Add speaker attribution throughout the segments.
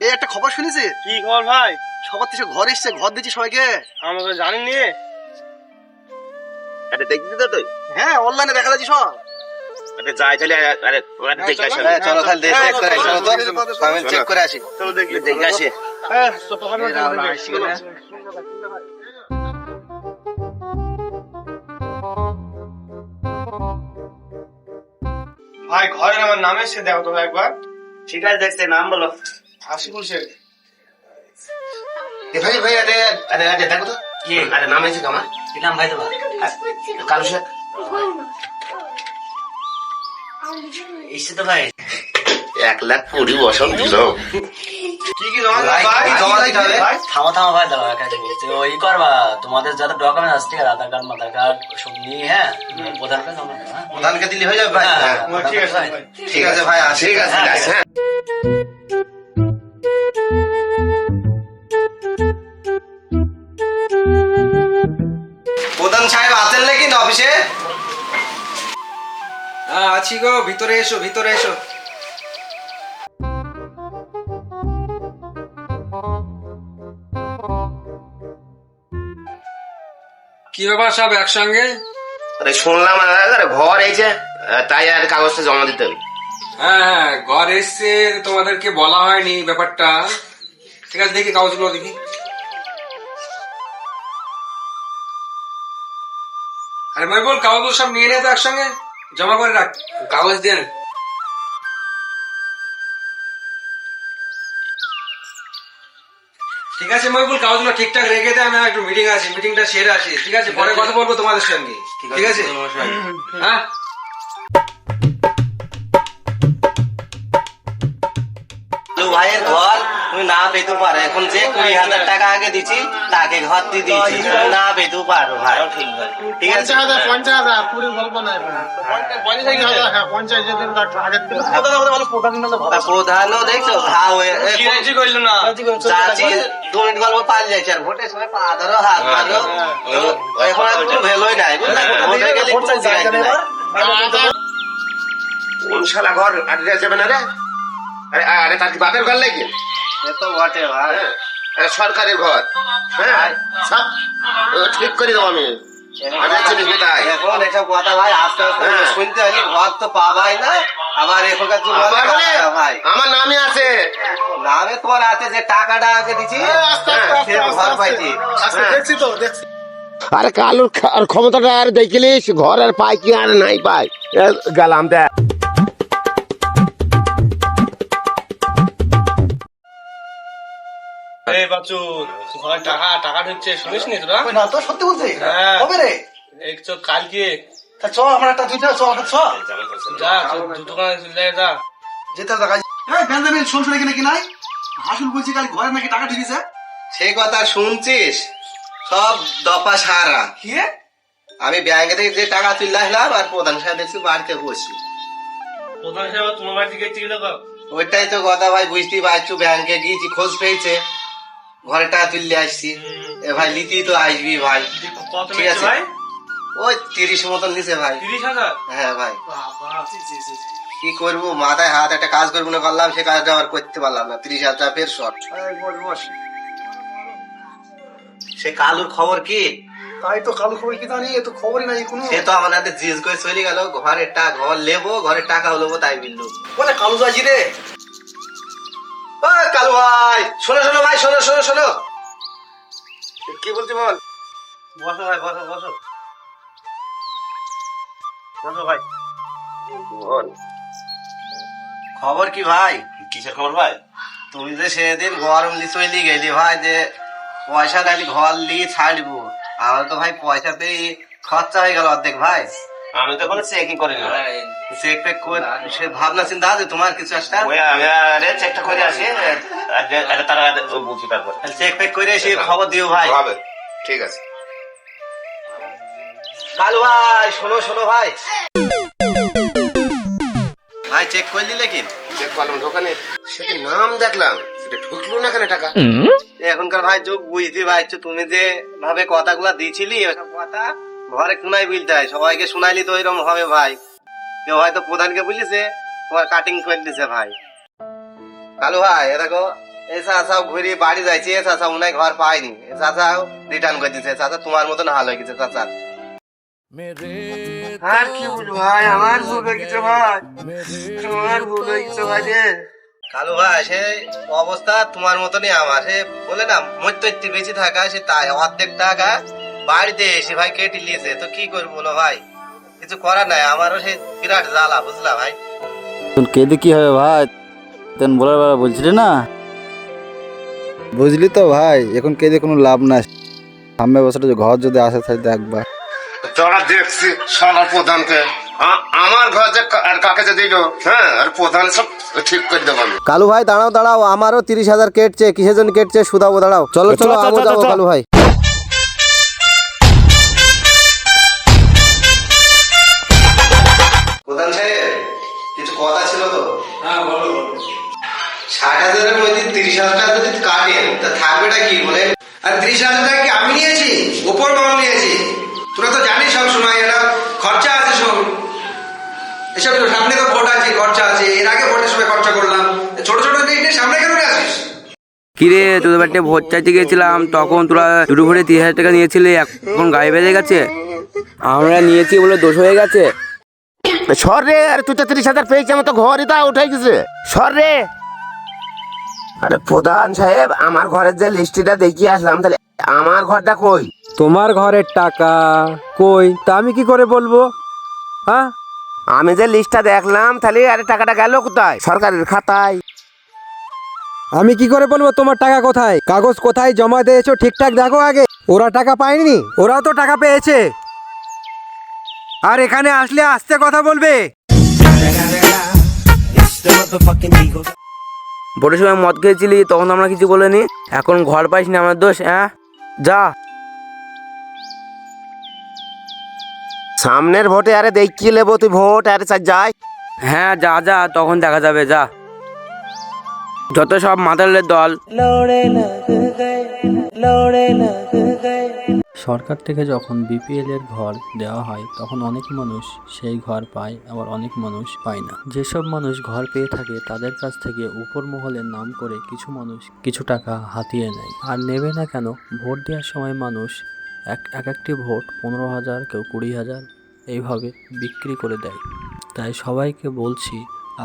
Speaker 1: এই একটা খবর শুনেছি।
Speaker 2: কি খবর ভাই?
Speaker 1: সবার থেকে ঘর এসছে, ঘর দিচ্ছি সবাইকে।
Speaker 2: আমাকে জানিনি।
Speaker 3: আরে দেখবি তো তুই?
Speaker 1: হ্যাঁ, অনলাইনে দেখা যাচ্ছে সব।
Speaker 3: আরে যাই তাহলে। আরে ওখানে দেখে আসি।
Speaker 1: হ্যাঁ, চলো তাহলে চেক করে আসি। আমি চেক করে আসি।
Speaker 2: চলো দেখি।
Speaker 3: দেখে আসি।
Speaker 2: হ্যাঁ, তো পকেট মধ্যে চলো। ভাই ঘরের আমার নাম এসে দেখো তো একবার।
Speaker 3: ঠিক আছে, দেখতে নাম বলো।
Speaker 2: আশিকুল শেখ।
Speaker 3: ভাই ভাই আরে আরে আরে দেখো তো কি আরে নাম আছে কামা কি নাম ভাই তোমার? কালু শেখ। এসে তো ভাই 1,20,000 বসন দিল।
Speaker 2: কি কি জমা দিতে ভাই?
Speaker 1: জমা দিতে হবে।
Speaker 4: থামো থামো ভাই, দাঁড়াও একাই বলছি। ওই করবা, তোমাদের যত ডকুমেন্ট আছে, ঠিক আছে, আধার কার্ড মাধার কার্ড সব নিয়ে, হ্যাঁ, প্রধানকে জমা দেবো, হ্যাঁ?
Speaker 1: প্রধানকে দিলে হয়ে যাবে ভাই।
Speaker 4: হ্যাঁ,
Speaker 2: ঠিক আছে ভাই।
Speaker 1: ঠিক আছে ভাই, আসি।
Speaker 3: ঠিক আছে ঠিক আছে।
Speaker 1: প্রধান সাহেব আছেন নাকি না অফিসে?
Speaker 5: হ্যাঁ আছি গো, ভিতরে এসো ভিতরে এসো। কি ব্যাপার সব একসঙ্গে?
Speaker 3: আরে শুনলাম আরে ঘর এইছে, তাই আর কাগজটা জমা দিতে হবে।
Speaker 5: হ্যাঁ হ্যাঁ, ঘর এসছে, তোমাদেরকে বলা হয়নি ব্যাপারটা। ঠিক আছে, দেখি কাগজগুলো দেখি। আরে ভাই বল, কাগজগুলো সব নিয়ে নে তো একসঙ্গে, জমা করে রাখ, কাগজ দিয়ে নে। ঠিক আছে মহিবুল, কাগজগুলো ঠিকঠাক রেখে দে, আমি একটু মিটিং আছে, মিটিংটা সেরে আসি। ঠিক আছে, পরে কথা বলবো তোমাদের সঙ্গে। ঠিক আছে হ্যাঁ।
Speaker 4: ভাইয়ের ঘর তুমি না পেতে পারো, এখন যে 20,000 টাকা আগে দিচ্ছি তাকে ঘর দিয়ে দিচ্ছি, তুমি না পেতেও পারো ভাই। ঠিক আছে, প্রধানও দেখছো ঘা হয়ে
Speaker 2: করলো না।
Speaker 4: চাচি 2 মিনিট গল্প পালিয়ে যাচ্ছে, আর ভোটের সময় পা ধরো হাত মারো, এখন আর কোনো ভ্যালুই নাই, বুঝলে? ভোটে গেলে কোনো জায়গা নাই।
Speaker 3: কোন শালা ঘর আটকে যাবে না রে? আরে আরে তার কি বাপের ঘর নাকি?
Speaker 4: সে তো বটে ভাই।
Speaker 3: আরে সরকারের ঘর। হ্যাঁ সব ঠিক করে দেবো আমি। আগে চিনিস না তাই?
Speaker 4: এখন এসব কথা ভাই আস্তে আস্তে
Speaker 3: হ্যাঁ।
Speaker 4: শুনতে হলে ঘর তো পাবাই না, আবার এখনকার যুগ
Speaker 3: আমার মানে
Speaker 4: ভাই
Speaker 3: আমার নামই আছে।
Speaker 4: নামে তোমার আছে, যে টাকাটা আগে দিচ্ছি সে ঘর পাইছি।
Speaker 2: দেখছি তো দেখছি।
Speaker 3: আরে কালুর আর ক্ষমতাটা আর দেখিলিস, ঘর আর পাই কি আর নাই পাই। গেলাম দেখ।
Speaker 2: এই বাচ্চু, ঘরে টাকা টাকা ঢুকছে, শুনিস নি তোরা?
Speaker 1: কই না তো, সত্যি বলছি।
Speaker 2: হ্যাঁ।
Speaker 1: কবে রে?
Speaker 2: এক চো কালকে
Speaker 1: তা চ, আমার একটা দুইটা চ, একটা চ।
Speaker 2: যা দোকানে যা।
Speaker 1: যেতে হবে কাজ। এই বেঞ্জামিন, শুনছো নাকি নাকি নাই? হাসুল বলছি কাল ঘরে নাকি টাকা ঢুকেছে।
Speaker 4: সে কথা শুনছিস? সব দফা সারা।
Speaker 1: কি?
Speaker 4: আমি ব্যাংকে থেকে যে টাকা তুলে আসলাম, আর প্রধান সাহেব দেখছি বাড়িতে বসি।
Speaker 2: প্রধান সাহেব তোমার বাড়ি থেকে ছিল তো?
Speaker 4: ওইটাই তো কথা ভাই, বুঝতেই পারছো, ব্যাংকে গিয়েছি, খোঁজ পেয়েছে, ঘরে টাকা তুললে আসছি। এ ভাই লিতি তো আসবি ভাই।
Speaker 2: কত
Speaker 4: ঠিক
Speaker 2: নিচ্ছে
Speaker 4: আছে।
Speaker 2: ভাই?
Speaker 4: ওই 30 মতন নিছে ভাই।
Speaker 2: 30,000?
Speaker 4: হ্যাঁ ভাই,
Speaker 2: বাবা।
Speaker 4: কি করবো, মাথায় হাত, একটা কাজ করবো না করলাম, সে কাজটা আবার করতে পারলাম না। 30,000 টাকা ফের শর্ট। সে কালুর খবর কি?
Speaker 1: তাই তো, কালু খবর কি জানি, এ তো খবরই নাই কোনো।
Speaker 4: সে তো আমাদের হাতে জিজ্ঞেস করে চলে গেল, ঘরের ঘর লেবো, ঘরের টাকা নেবো, তাই বিল্লু।
Speaker 1: বলে কালু যাচ্ছি রে।
Speaker 4: ও কালু ভাই, শোনো শোনো ভাই, শোনো শোনো শোনো।
Speaker 3: কি বলছি বল।
Speaker 4: বসো ভাই, বসো বসো
Speaker 3: বলো ভাই। বল।
Speaker 4: খবর কি ভাই?
Speaker 3: কিসের খবর ভাই?
Speaker 4: তুমি যে সেদিন গরম লি চলি গেলি ভাই, যে পয়সা নালি ঘর লি ছাড়বো, আমার তো ভাই পয়সা পেয়ে খরচা হয়ে গেল অর্ধেক ভাই।
Speaker 3: আমি তো কোনো চেকই করি না।
Speaker 4: চেক ফেক করে সে ভাবনা চিন্তা আছে তোমার কিছু একটা?
Speaker 3: ওই আমি আরে চেকটা করে আসি, আর তারা বলছি তারপর।
Speaker 4: চেক ফেক করে এসে খবর দিও ভাই।
Speaker 3: হবে, ঠিক আছে।
Speaker 4: কালু ভাই, শোনো শোনো ভাই, ভাই চেক করে দিলে কি?
Speaker 3: চেক করলাম দোকানে, সেদিন নাম দেখলাম, সেটা ঢুকলো না কেন টাকা?
Speaker 4: এখনকার ভাই যুগ বুঝতে পারছো, তুমি যে ভাবে কথাগুলা দিছিলি, ওসব কথা ঘরে শুনাই বলতে হয়, সবাইকে শুনাইলি তো ওইরকম হবে ভাই। কেউ হয়তো প্রধানকে বুঝেছে, তোমার কাটিং করে দিছে ভাই। কালু ভাই, এ দেখো এ চাচাও ঘুরে বাড়ি যাইছে, এ চাচা মনে হয় ঘর পায়নি, এ চাচাও রিটার্ন করে দিচ্ছে। চাচা তোমার মতন হাল হয়ে গেছে চাচা।
Speaker 3: আর কি বলবো ভাই, আমার ভুল হয়ে গেছে ভাই, আমার ভুল হয়ে গেছে ভাই রে।
Speaker 4: কালু ভাই সে অবস্থা তোমার মতনই আমার, সে বলে না মধ্যে বেশি থাকা, সে তাই অর্ধেক টাকা বাড়িতে এসে ভাই কেটে নিয়েছে। তো কি করবো না ভাই, কিছু করার নাই, আমারও সে বিরাট জ্বালা, বুঝলা ভাই।
Speaker 6: কেঁদে কি হবে ভাই, তেন বলার বেলা বলছিলি না, বুঝলি তো ভাই, এখন কেঁদে কোনো লাভ নাই। সামনে বছর ঘর যদি আসে তাই দেখবা।
Speaker 3: তোরা দেখছি শালার প্রধানকে, আমার ঘর যে আর কাকে যে দিল, হ্যাঁ, আর প্রধান সব ঠিক করে দেবো আমি।
Speaker 6: কালু ভাই দাঁড়াও দাঁড়াও, আমারও 30,000 কেটছে, কিসের জন্য কেটছে শুধাবো, দাঁড়াও। চলো চলো আগে যাবো কালু ভাই।
Speaker 4: প্রধান সাহেব কিছু কথা ছিল তো।
Speaker 5: হ্যাঁ বলো।
Speaker 4: 60,000-এর মধ্যে 30,000 টাকা যদি কাটেন তা থাকবেটা কি বলে?
Speaker 5: আর 30,000 টাকা কি আমি নিয়েছি? উপর মহল নিয়েছি। তোরা তো জানিস সব সময় এটা খরচা আছে সব। এসব তো সামনে তো ভোট আছে, খরচা আছে, এর আগে ভোটের সময় খরচা করলাম। ছোট ছোট জিনিস সামনে কেন নিয়ে আসিস?
Speaker 7: কিরে তোদের বাড়িতে ভোট চাইতে গেছিলাম, তখন তোরা দুটো ভোটে 30,000 টাকা নিয়েছিলি, এখন গায়ে বেজে গেছে। আমরা নিয়েছি বলে দোষ হয়ে গেছে।
Speaker 3: সর রে, আরে তুই তো 30,000 পেয়েছি, আমার তো ঘরই তা উঠে গেছে। সর রে। আরে প্রধান সাহেব, আমার ঘরের যে লিস্টিটা দেখিয়ে আসলাম, তাহলে আমার ঘরটা কই?
Speaker 7: তোমার ঘরের টাকা কই তা আমি কি করে বলবো? হ্যাঁ,
Speaker 3: আমি যে লিস্টটা দেখলাম, তাহলে আরে টাকাটা গেল কোথায়? সরকারের খাতায়।
Speaker 7: আমি কি করে বলবো তোমার টাকা কোথায়? কাগজ কোথায় জমা দিয়েছো ঠিকঠাক দেখো আগে। ওরা টাকা পায়নি, ওরাও তো টাকা পেয়েছে। আর এখানে আসলে আস্তে কথা বলবে। ভোটের সময় মদ খেয়েছিলি, তখন আমরা কিছু বলিনি, এখন ঘর পাইস না আমার দোষ? হ্যাঁ যা।
Speaker 3: সামনের ভোটে আরে দেখিয়ে নেবো, তুই ভোট আরে যাই।
Speaker 7: হ্যাঁ যা যা, তখন দেখা যাবে, যা। যত সব মাতালের দল।
Speaker 8: সরকার থেকে যখন বিপিএল এর ঘর দেওয়া হয় তখন অনেক মানুষ সেই ঘর পায়, আবার অনেক মানুষ পায় না। যেসব মানুষ ঘর পেয়ে থাকে তাদের কাছ থেকে উপর মহলের নাম করে কিছু মানুষ কিছু টাকা হাতিয়ে নেয়। আর নেবে না কেন, ভোট দেওয়ার সময় মানুষ একটি ভোট 15,000, কেউ 20,000 এইভাবে বিক্রি করে দেয়। তাই সবাইকে বলছি,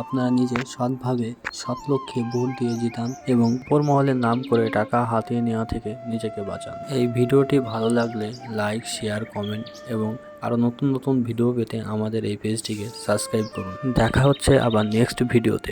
Speaker 8: আপনারা নিজে সৎভাবে সৎ লক্ষ্যে ভোট দিয়ে জিতান এবং উপর মহলের নাম করে টাকা হাতিয়ে নেওয়া থেকে নিজেকে বাঁচান। এই ভিডিওটি ভালো লাগলে লাইক, শেয়ার, কমেন্ট এবং আরও নতুন নতুন ভিডিও পেতে আমাদের এই পেজটিকে সাবস্ক্রাইব করুন। দেখা হচ্ছে আবার নেক্সট ভিডিওতে।